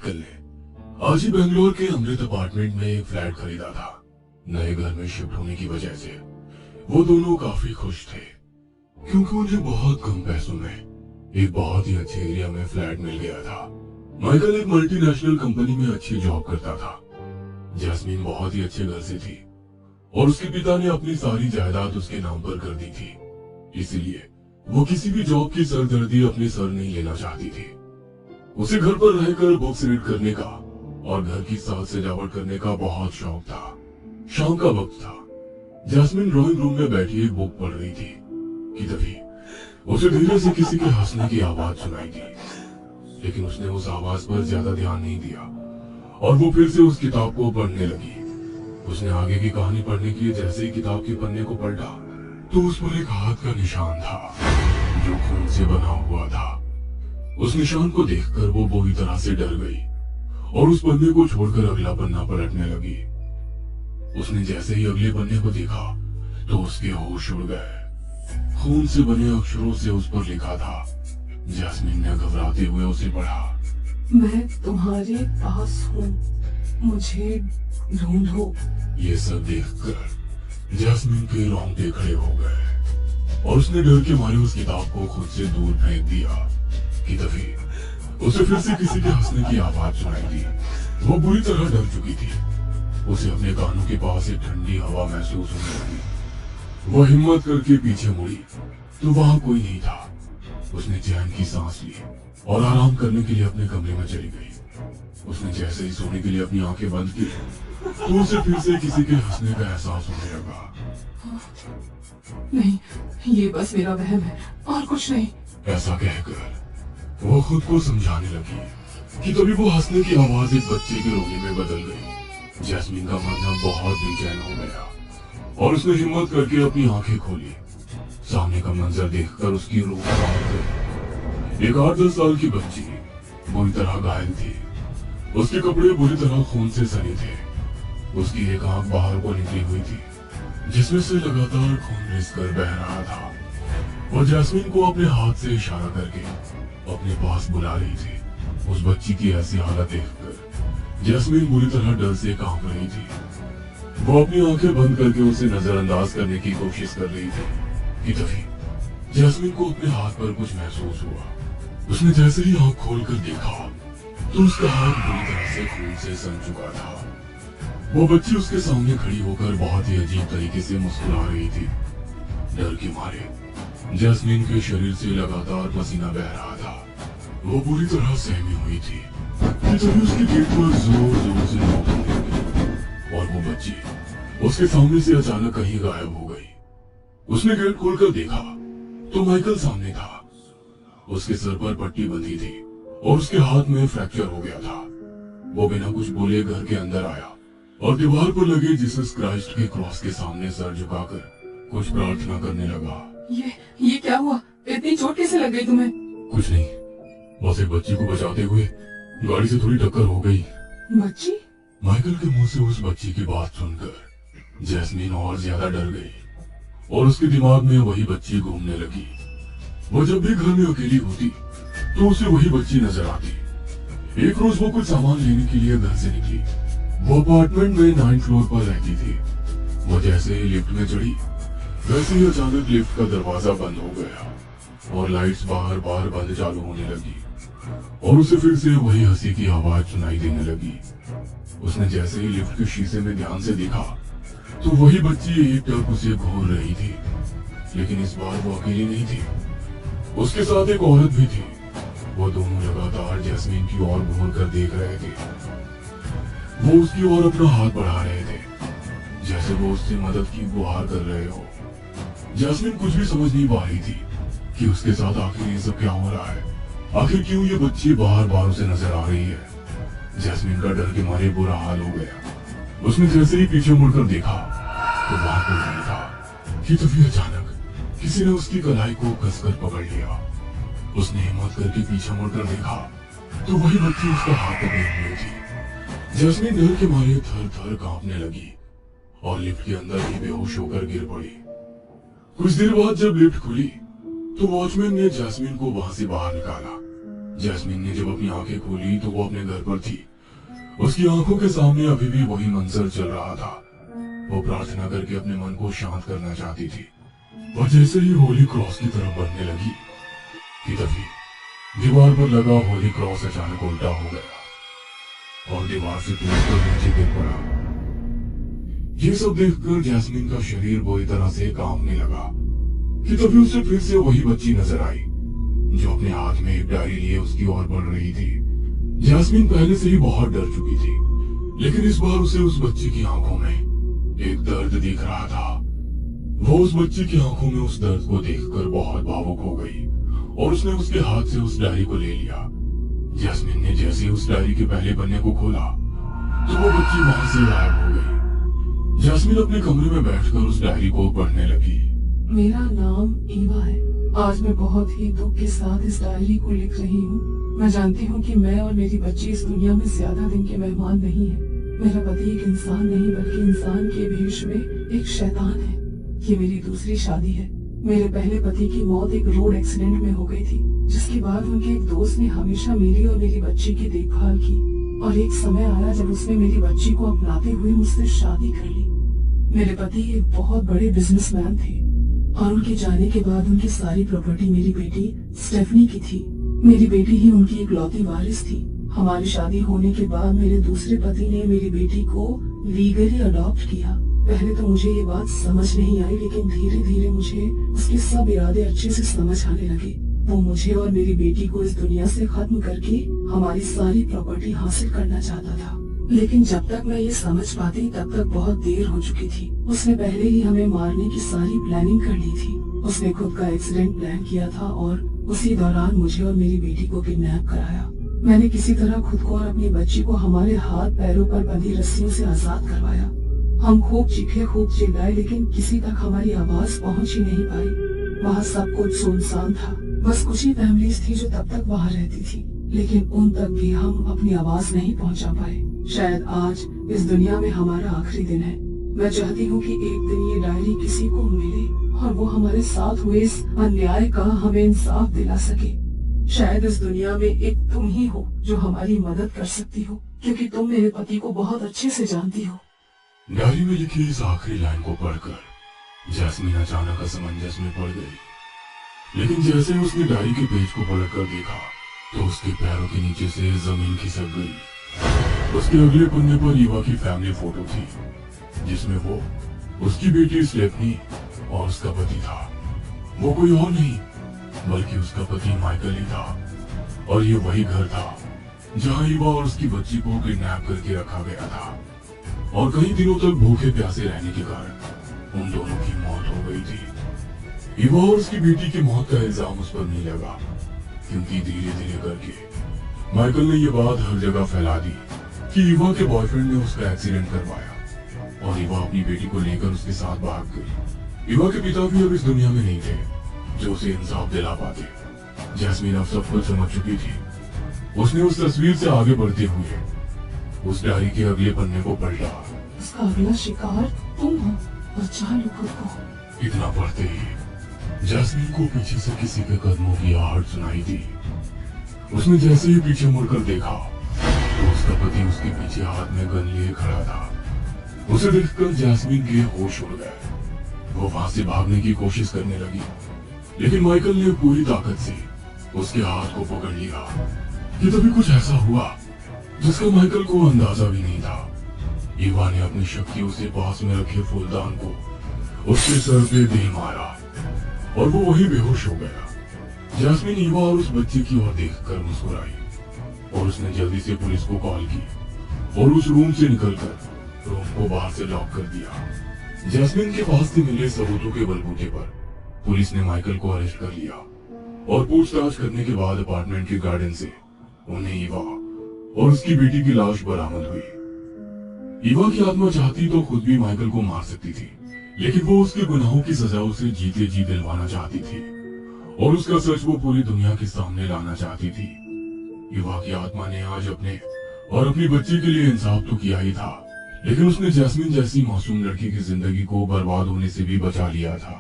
Michael ने आज ही बेंगलोर के अमृत अपार्टमेंट में एक फ्लैट खरीदा था। नए घर में शिफ्ट होने की वजह से वो दोनों काफी खुश थे, क्योंकि उन्हें बहुत कम पैसों में एक बहुत ही अच्छे एरिया में फ्लैट मिल गया था। माइकल एक मल्टीनेशनल कंपनी में अच्छी जॉब करता था। जैस्मीन बहुत ही अच्छे घर से थी और उसके पिता ने अपनी सारी जायदाद उसके नाम पर कर दी थी, इसलिए वो किसी भी जॉब की सरदर्दी अपने सर नहीं लेना चाहती थी। उसे घर पर रहकर बुक्स रीड करने का और घर की साज सजावट करने का बहुत शौक था। शाम का वक्त था। जैस्मिन ड्राइंग रूम में बैठी एक बुक पढ़ रही थी कि तभी उसे धीरे से किसी के हंसने की आवाज सुनाई दी, लेकिन उसने उस आवाज पर ज्यादा ध्यान नहीं दिया और वो फिर से उस किताब को पढ़ने लगी। उसने आगे की कहानी पढ़ने के लिए जैसे ही किताब के पन्ने को पलटा तो उस पर एक हाथ का निशान था जो खून से बना हुआ था। उस निशान को देखकर वो बुरी तरह से डर गई और उस पन्ने को छोड़कर अगला पन्ना पलटने लगी। उसने जैसे ही अगले पन्ने को देखा तो उसके होश उड़ गए। खून से बने अक्षरों से उस पर लिखा था। जैस्मिन ने घबराते हुए उसे पढ़ा, मैं तुम्हारे पास हूँ, मुझे ढूंढो। ये सब देखकर जैस्मिन के रोंगटे खड़े हो गए और उसने डर के मारे उस किताब को खुद से दूर फेंक दिया कि तभी उसे फिर से किसी के हंसने की आवाज सुनाई दी। वो बुरी तरह डर चुकी थी। उसे अपने कानों के पास एक ठंडी हवा महसूस होने लगी। वो हिम्मत करके पीछे मुड़ी तो वहां कोई नहीं था। उसने चैन की सांस ली और आराम करने के लिए अपने कमरे में चली गई। उसने जैसे ही सोने के लिए अपनी आंखें बंद की तो उसे फिर से किसी के हंसने का एहसास होने लगा। नहीं, ये बस मेरा वहम है और कुछ नहीं। ऐसा कहकर वो खुद को समझाने लगी कि तभी वो हंसने की आवाज एक बच्चे के रोने में बदल गई। जैस्मिन का मन अब बहुत बेचैन हो गया और उसने हिम्मत करके अपनी आंखें खोली। सामने का मंजर देखकर उसकी रूह कांप गई। एक 8-10 साल की बच्ची बुरी तरह घायल थी। उसके कपड़े बुरी तरह खून से सने थे। उसकी एक आंख बाहर को निकली हुई थी, जिसमें से लगातार खून रिसकर बह रहा था। वो जैस्मिन को अपने हाथ से इशारा करके अपने पास बुला रही थी। उस बच्ची की ऐसी हालत देखकर जैस्मिन बुरी तरह डर से कांप रही थी। वो अपनी आंखें बंद करके उसे नजरअंदाज करने की कोशिश कर रही थी कि तभी जैस्मिन को अपने हाथ पर कुछ महसूस हुआ। उसने जैसे ही आंख खोलकर देखा तो उसका हाथ बुरी तरह से खून से सन चुका था। वो बच्ची उसके सामने खड़ी होकर बहुत ही अजीब तरीके से मुस्कुरा रही थी। डर के मारे जैस्मिन के शरीर से लगातार पसीना बह रहा था। वो बुरी तरह सहमी हुई थी कि तभी उसकी पीठ पर जोर जोर से नोक लगी और वो बच्ची उसके सामने से अचानक कहीं गायब हो गई। उसने गेट खोलकर देखा तो माइकल सामने था। उसके सर पर पट्टी बंधी थी और उसके हाथ में फ्रैक्चर हो गया था। वो बिना कुछ बोले घर के अंदर आया और दीवार पर लगे जीसस क्राइस्ट के क्रॉस के सामने सर झुकाकर कुछ प्रार्थना करने लगा। ये क्या हुआ? इतनी चोट कैसे लग गई तुम्हें? कुछ नहीं, बस एक बच्ची को बचाते हुए गाड़ी से थोड़ी टक्कर हो गई। बच्ची? माइकल के मुंह से उस बच्ची की बात सुनकर जैस्मिन और ज्यादा डर गई और उसके दिमाग में वही बच्ची घूमने लगी। वो जब भी घर में अकेली होती तो उसे वही बच्ची नजर आती। एक रोज वो कुछ सामान लेने के लिए घर से निकली। वो अपार्टमेंट में 9th फ्लोर पर रहती थी। वो जैसे ही लिफ्ट में चढ़ी वैसे ही अचानक लिफ्ट का दरवाजा बंद हो गया और लाइट्स बार बार बंद चालू होने लगी और उसे फिर से वही हंसी की आवाज सुनाई देने लगी। उसने जैसे ही लिफ्ट के शीशे में ध्यान से देखा तो वही बच्ची एक टक उसे घूर रही थी, लेकिन इस बार वो अकेली नहीं थी। उसके साथ एक औरत भी थी। वो दोनों लगातार जैस्मिन की ओर घूर कर देख रहे थे। वो उसकी ओर अपना हाथ बढ़ा रहे थे, जैसे वो उससे मदद की गुहार कर रहे हो। जैस्मिन कुछ भी समझ नहीं पा रही थी कि उसके साथ आखिर ये सब क्या हो रहा है। आखिर क्यों ये बच्ची बार बार उसे नजर आ रही है। जैस्मिन का डर के मारे बुरा हाल हो गया। उसने जैसे ही पीछे मुड़कर देखा तो वहां कोई नहीं था कि तभी अचानक किसी ने उसकी कलाई को कसकर पकड़ लिया। उसने हिम्मत करके पीछे मुड़कर देखा तो वही बच्ची उसका हाथ पकड़े हुए थी। जैस्मिन डर के मारे थर थर कांपने लगी और लिफ्ट के अंदर ही बेहोश होकर गिर पड़ी। कुछ देर बाद जब लिफ्ट खुली तो वॉचमैन ने जैस्मिन को वहां से बाहर निकाला जैस्मीन ने जब अपनी आंखें खोली तो वो अपने घर पर थी। उसकी आंखों के सामने अभी भी वही मंजर चल रहा था। वो प्रार्थना करके अपने मन को शांत करना चाहती थी। और जैसे ही होली क्रॉस की तरफ बढ़ने लगी कि तभी दीवार पर लगा होली क्रॉस अचानक उल्टा हो गया और दीवार से टूटकर नीचे गिर पड़ा। ये सब देखकर जैस्मीन का शरीर बुरी तरह से कांपने लगा कि तभी उसे फिर से वही बच्ची नजर आई जो अपने हाथ में एक डायरी लिए उसकी ओर बढ़ रही थी। जैस्मीन पहले से ही बहुत डर चुकी थी, लेकिन इस बार उसे उस बच्ची की आंखों में एक दर्द दिख रहा था। वो उस बच्ची की आंखों में उस दर्द को देखकर बहुत भावुक हो गई और उसने उसके हाथ से उस डायरी को ले लिया। जैस्मीन ने जैसे ही उस डायरी के पहले पन्ने को खोला तो वो बच्ची वहां से गायब हो गई। जैस्मीन अपने कमरे में बैठकर उस डायरी को पढ़ने लगी। मेरा नाम ईवा है। आज मैं बहुत ही दुख के साथ इस डायरी को लिख रही हूँ। मैं जानती हूँ कि मैं और मेरी बच्ची इस दुनिया में ज्यादा दिन के मेहमान नहीं है। मेरा पति एक इंसान नहीं बल्कि इंसान के भेष में एक शैतान है। ये मेरी दूसरी शादी है। मेरे पहले पति की मौत एक रोड एक्सीडेंट में हो गई थी, जिसके बाद उनके एक दोस्त ने हमेशा मेरी और मेरी बच्ची की देखभाल की और एक समय आया जब उसने मेरी बच्ची को अपनाते हुए मुझसे शादी कर ली। मेरे पति एक बहुत बड़े बिजनेसमैन थे और उनके जाने के बाद उनकी सारी प्रॉपर्टी मेरी बेटी स्टेफनी की थी। मेरी बेटी ही उनकी इकलौती वारिस थी। हमारी शादी होने के बाद मेरे दूसरे पति ने मेरी बेटी को लीगली अडॉप्ट किया। पहले तो मुझे ये बात समझ नहीं आई, लेकिन धीरे धीरे मुझे उसके सब इरादे अच्छे से समझ आने लगे। वो मुझे और मेरी बेटी को इस दुनिया से खत्म करके हमारी सारी प्रॉपर्टी हासिल करना चाहता था, लेकिन जब तक मैं ये समझ पाती तब तक बहुत देर हो चुकी थी। उसने पहले ही हमें मारने की सारी प्लानिंग कर ली थी। उसने खुद का एक्सीडेंट प्लान किया था और उसी दौरान मुझे और मेरी बेटी को किडनैप कराया। मैंने किसी तरह खुद को और अपनी बच्ची को हमारे हाथ पैरों पर बंधी रस्सियों से आजाद करवाया। हम खूब चीखे, खूब चिल्लाए, लेकिन किसी तक हमारी आवाज पहुंच ही नहीं पाई। वहाँ सब कुछ सुनसान था। बस कुछ ही फैमिलीज थी जो तब तक वहाँ रहती थी, लेकिन उन तक भी हम अपनी आवाज नहीं पहुंचा पाए। शायद आज इस दुनिया में हमारा आखिरी दिन है। मैं चाहती हूँ कि एक दिन ये डायरी किसी को मिले और वो हमारे साथ हुए इस अन्याय का हमें इंसाफ दिला सके। शायद इस दुनिया में एक तुम ही हो जो हमारी मदद कर सकती हो, क्योंकि तुम मेरे पति को बहुत अच्छे से जानती हो। डायरी में लिखी इस आखिरी लाइन को पढ़कर जैस्मीन अचानक असमंजस में पड़ गई। लेकिन जैसे ही उसने डायरी के पेज को पलटकर देखा तो उसके पैरों के नीचे से जमीन खिसक गई। उसके अगले पन्ने पर ईवा की फैमिली फोटो थी, जिसमें वो, उसकी बेटी स्टेफनी और उसका पति था। वो कोई और नहीं बल्कि उसका पति माइकल ही था। और ये वही घर था जहाँ ईवा और उसकी बच्ची को किडनैप करके रखा गया था और कई दिनों तक भूखे प्यासे रहने के कारण उन दोनों की मौत हो गई थी। ईवा और उसकी बेटी की मौत का इल्जाम उस पर नहीं लगा, क्योंकि धीरे धीरे करके माइकल ने ये बात हर जगह फैला दी कि ईवा के बॉयफ्रेंड ने उसका एक्सीडेंट करवाया और ईवा अपनी बेटी को लेकर उसके साथ भाग गई। ईवा के पिता भी अब इस दुनिया में नहीं थे जो उसे इंसाफ दिला पाते। जैस्मीन अब सब कुछ समझ चुकी थी। उसने उस तस्वीर से आगे बढ़ते हुए उस डायरी के अगले पन्ने को पलटा। उसका अगला शिकार तुम हो, बचा लो खुद को। इतना पढ़ते ही जैस्मीन को पीछे से किसी के कदमों की आहट सुनाई दी। उसने जैसे ही पीछे मुड़कर देखा तो उसका पति उसके पीछे हाथ में गन लिए खड़ा था। उसे देखकर जैस्मीन के होश उड़ गए। वो वहां से भागने की कोशिश करने लगी, लेकिन माइकल ने पूरी ताकत से उसके हाथ को पकड़ लिया। कि तभी कुछ ऐसा हुआ जिसका माइकल को अंदाजा भी नहीं था। ईवा ने अपनी शक्तियों से पास में रखे फूलदान को उसके सर पे दे मारा और वो वही बेहोश हो गया। जैस्मीन ईवा और उस बच्चे की ओर देखकर मुस्कुराई और उसने जल्दी से पुलिस को कॉल की और उस रूम से निकलकर रूम को बाहर से लॉक कर दिया। जैस्मीन के पास से मिले सबूतों के बलबूते पर पुलिस ने माइकल को अरेस्ट कर लिया और पूछताछ करने के बाद अपार्टमेंट के गार्डन से उन्हें ईवा और उसकी बेटी की लाश बरामद हुई। ईवा की आत्मा चाहती तो खुद भी माइकल को मार सकती थी, लेकिन वो उसके गुनाहों की सजा उसे जीते जी दिलवाना चाहती थी और उसका सच वो पूरी दुनिया के सामने लाना चाहती थी। ईवा की आत्मा ने आज अपने और अपनी बच्ची के लिए इंसाफ तो किया ही था, लेकिन उसने जैस्मीन जैसी मासूम लड़की की जिंदगी को बर्बाद होने से भी बचा लिया था।